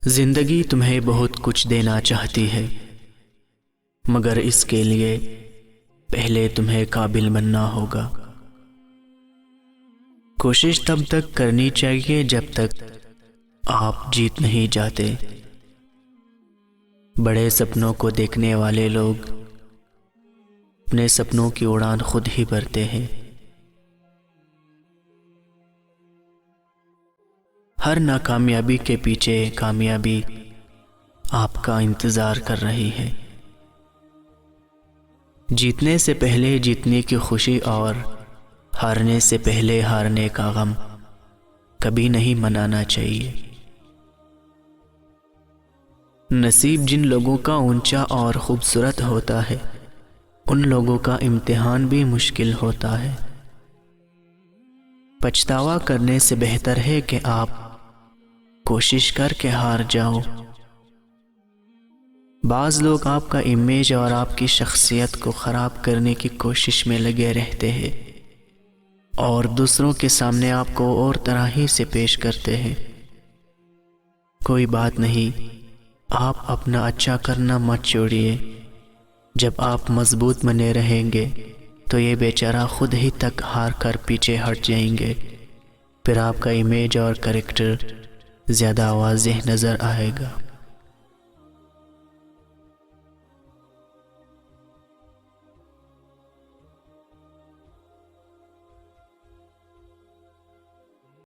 زندگی تمہیں بہت کچھ دینا چاہتی ہے، مگر اس کے لیے پہلے تمہیں قابل بننا ہوگا۔ کوشش تب تک کرنی چاہیے جب تک آپ جیت نہیں جاتے۔ بڑے سپنوں کو دیکھنے والے لوگ اپنے سپنوں کی اڑان خود ہی بھرتے ہیں۔ ہر ناکامیابی کے پیچھے کامیابی آپ کا انتظار کر رہی ہے۔ جیتنے سے پہلے جیتنے کی خوشی اور ہارنے سے پہلے ہارنے کا غم کبھی نہیں منانا چاہیے۔ نصیب جن لوگوں کا اونچا اور خوبصورت ہوتا ہے، ان لوگوں کا امتحان بھی مشکل ہوتا ہے۔ پچھتاوا کرنے سے بہتر ہے کہ آپ کوشش کر کے ہار جاؤ۔ بعض لوگ آپ کا امیج اور آپ کی شخصیت کو خراب کرنے کی کوشش میں لگے رہتے ہیں اور دوسروں کے سامنے آپ کو اور طرح ہی سے پیش کرتے ہیں۔ کوئی بات نہیں، آپ اپنا اچھا کرنا مت چھوڑیے۔ جب آپ مضبوط بنے رہیں گے تو یہ بیچارہ خود ہی تک ہار کر پیچھے ہٹ جائیں گے، پھر آپ کا امیج اور کریکٹر زیادہ واضح نظر آئے گا۔